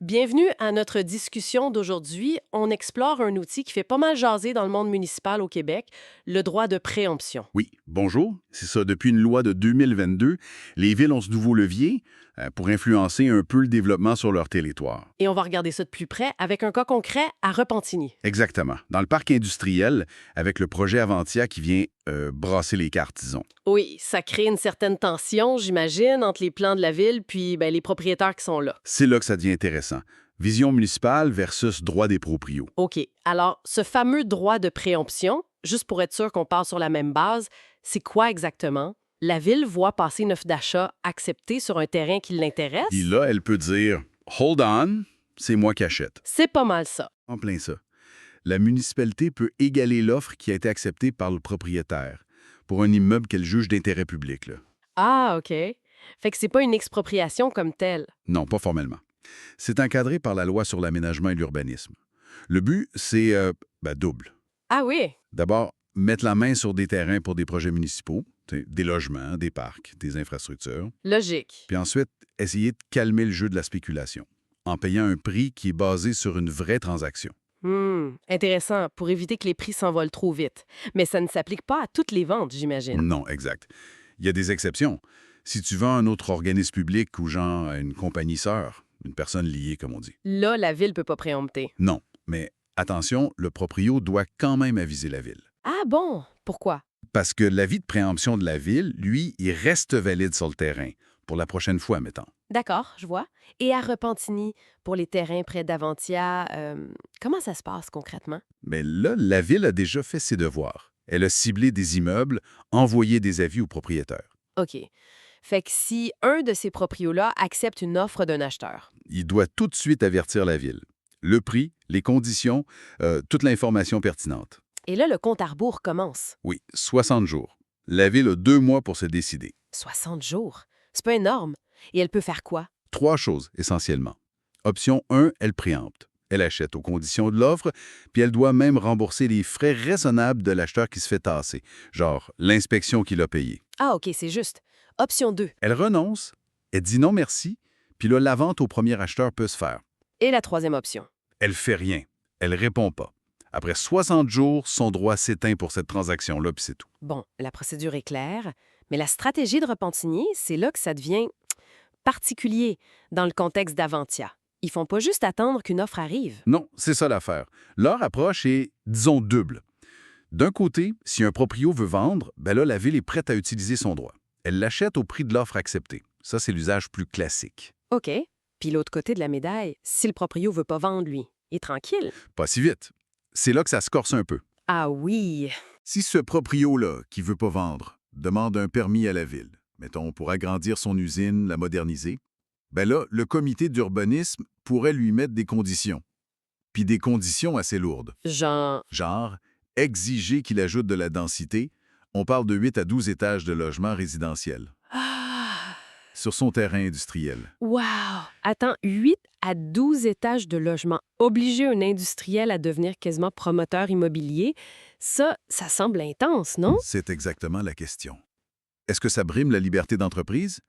Bienvenue à notre discussion d'aujourd'hui. On explore un outil qui fait pas mal jaser dans le monde municipal au Québec, le droit de préemption. Oui, bonjour. C'est ça, depuis une loi de 2022, les villes ont ce nouveau levier pour influencer un peu le développement sur leur territoire. Et on va regarder ça de plus près avec un cas concret à Repentigny. Exactement. Dans le parc industriel, avec le projet Avantia qui vient brasser les cartes, disons. Oui, ça crée une certaine tension, j'imagine, entre les plans de la ville puis les propriétaires qui sont là. C'est là que ça devient intéressant. Vision municipale versus droit des proprios. OK. Alors, ce fameux droit de préemption, juste pour être sûr qu'on part sur la même base, c'est quoi exactement? La ville voit passer une offre d'achat acceptée sur un terrain qui l'intéresse? Puis là, elle peut dire « Hold on, c'est moi qui achète C'est pas mal ça. ». En plein ça. La municipalité peut égaler l'offre qui a été acceptée par le propriétaire pour un immeuble qu'elle juge d'intérêt public, là. Ah, OK. Fait que c'est pas une expropriation comme telle. Non, pas formellement. C'est encadré par la loi sur l'aménagement et l'urbanisme. Le but, c'est double. Ah oui? D'abord, mettre la main sur des terrains pour des projets municipaux, des logements, des parcs, des infrastructures. Logique. Puis ensuite, essayer de calmer le jeu de la spéculation en payant un prix qui est basé sur une vraie transaction. Intéressant, pour éviter que les prix s'envolent trop vite. Mais ça ne s'applique pas à toutes les ventes, j'imagine. Non, exact. Il y a des exceptions. Si tu vends à un autre organisme public ou genre à une compagnie sœur, une personne liée, comme on dit. Là, la ville peut pas préempter. Non, mais attention, le proprio doit quand même aviser la ville. Ah bon? Pourquoi? Parce que l'avis de préemption de la ville, lui, il reste valide sur le terrain, pour la prochaine fois, mettons. D'accord, je vois. Et à Repentigny, pour les terrains près d'Avantia, comment ça se passe concrètement? Mais là, la ville a déjà fait ses devoirs. Elle a ciblé des immeubles, envoyé des avis aux propriétaires. OK. Fait que si un de ces proprios-là accepte une offre d'un acheteur, Il doit tout de suite avertir la ville. Le prix, les conditions, toute l'information pertinente. et là, le compte à rebours commence. Oui, 60 jours. La ville a 2 mois pour se décider. 60 jours. C'est pas énorme. Et elle peut faire quoi? 3 choses, essentiellement. Option 1, elle préempte. Elle achète aux conditions de l'offre, puis elle doit même rembourser les frais raisonnables de l'acheteur qui se fait tasser, genre l'inspection qu'il a payée. Ah, OK, c'est juste. Option 2. Elle renonce, elle dit non merci, puis là, la vente au premier acheteur peut se faire. Et la troisième option. Elle fait rien. Elle répond pas. Après 60 jours, son droit s'éteint pour cette transaction-là, puis c'est tout. Bon, la procédure est claire, mais la stratégie de Repentigny, c'est là que ça devient particulier dans le contexte d'Avantia. Ils font pas juste attendre qu'une offre arrive. Non, c'est ça l'affaire. Leur approche est, disons, double. D'un côté, si un proprio veut vendre, ben là, la ville est prête à utiliser son droit. Elle l'achète au prix de l'offre acceptée. Ça, c'est l'usage plus classique. OK. Puis l'autre côté de la médaille, si le proprio veut pas vendre, lui, il est tranquille. Pas si vite. C'est là que ça se corse un peu. Ah oui. Si ce proprio-là, qui veut pas vendre, demande un permis à la ville, mettons, pour agrandir son usine, la moderniser, ben là, le comité d'urbanisme pourrait lui mettre des conditions. Puis des conditions assez lourdes. Genre, Genre, exiger qu'il ajoute de la densité, on parle de 8 à 12 étages de logements résidentiels, ah, sur son terrain industriel. wow! Attends, 8 à 12 étages de logement. Obliger un industriel à devenir quasiment promoteur immobilier, ça semble intense, non? C'est exactement la question. Est-ce que ça brime la liberté d'entreprise?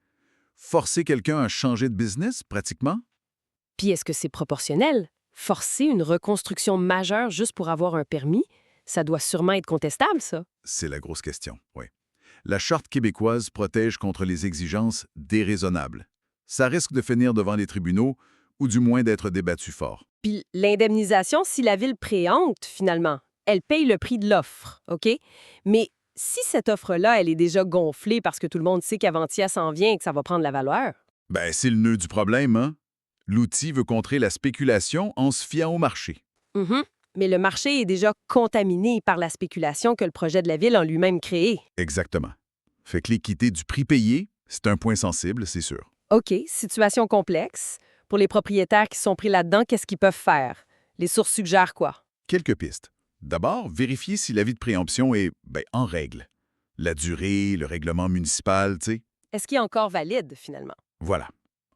Forcer quelqu'un à changer de business, pratiquement? Puis est-ce que c'est proportionnel? Forcer une reconstruction majeure juste pour avoir un permis, ça doit sûrement être contestable, ça. C'est la grosse question, oui. La Charte québécoise protège contre les exigences déraisonnables. Ça risque de finir devant les tribunaux ou du moins d'être débattu fort. Puis l'indemnisation, si la ville préempte, finalement, elle paye le prix de l'offre, OK? Mais si cette offre-là, elle est déjà gonflée parce que tout le monde sait qu'Avantia s'en vient et que ça va prendre la valeur, Ben, c'est le nœud du problème, hein? L'outil veut contrer la spéculation en se fiant au marché. mhm, mais le marché est déjà contaminé par la spéculation que le projet de la ville a lui-même créée. Exactement. Fait que l'équité du prix payé, c'est un point sensible, c'est sûr. OK, situation complexe. Pour les propriétaires qui sont pris là-dedans, qu'est-ce qu'ils peuvent faire? Les sources suggèrent quoi? Quelques pistes. D'abord, vérifier si l'avis de préemption est en règle. La durée, le règlement municipal, tu sais. Est-ce qu'il est encore valide, finalement? Voilà.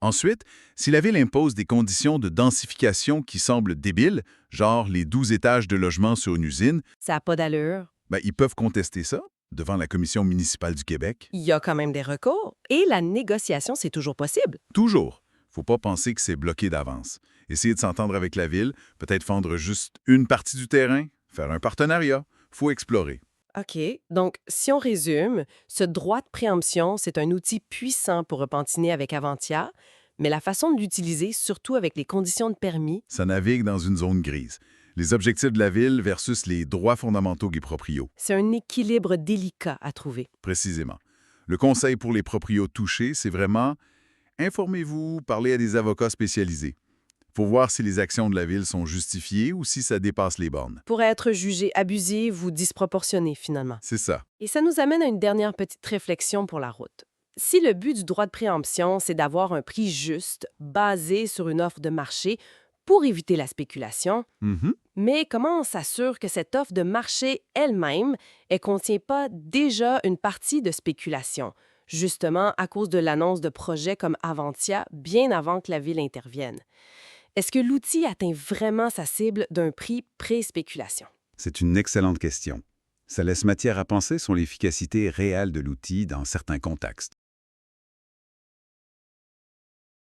Ensuite, si la ville impose des conditions de densification qui semblent débiles, genre les 12 étages de logement sur une usine, Ça n'a pas d'allure. ils peuvent contester ça devant la Commission municipale du Québec. Il y a quand même des recours. Et la négociation, c'est toujours possible. Toujours. Faut pas penser que c'est bloqué d'avance. Essayez de s'entendre avec la ville, peut-être vendre juste une partie du terrain, faire un partenariat. Faut explorer. OK. Donc, si on résume, ce droit de préemption, c'est un outil puissant pour repentiner avec Avantia, mais la façon de l'utiliser, surtout avec les conditions de permis, Ça navigue dans une zone grise. Les objectifs de la ville versus les droits fondamentaux des proprios, c'est un équilibre délicat à trouver. précisément. Le conseil pour les proprios touchés, c'est vraiment informez-vous, parlez à des avocats spécialisés. Faut voir si les actions de la ville sont justifiées ou si ça dépasse les bornes. Pourrait être jugé abusive ou disproportionné, finalement. C'est ça. Et ça nous amène à une dernière petite réflexion pour la route. Si le but du droit de préemption, c'est d'avoir un prix juste, basé sur une offre de marché, pour éviter la spéculation, Mhm. mais comment on s'assure que cette offre de marché elle-même, elle contient pas déjà une partie de spéculation, justement à cause de l'annonce de projets comme Avantia bien avant que la ville intervienne? Est-ce que l'outil atteint vraiment sa cible d'un prix pré-spéculation? C'est une excellente question. Ça laisse matière à penser sur l'efficacité réelle de l'outil dans certains contextes.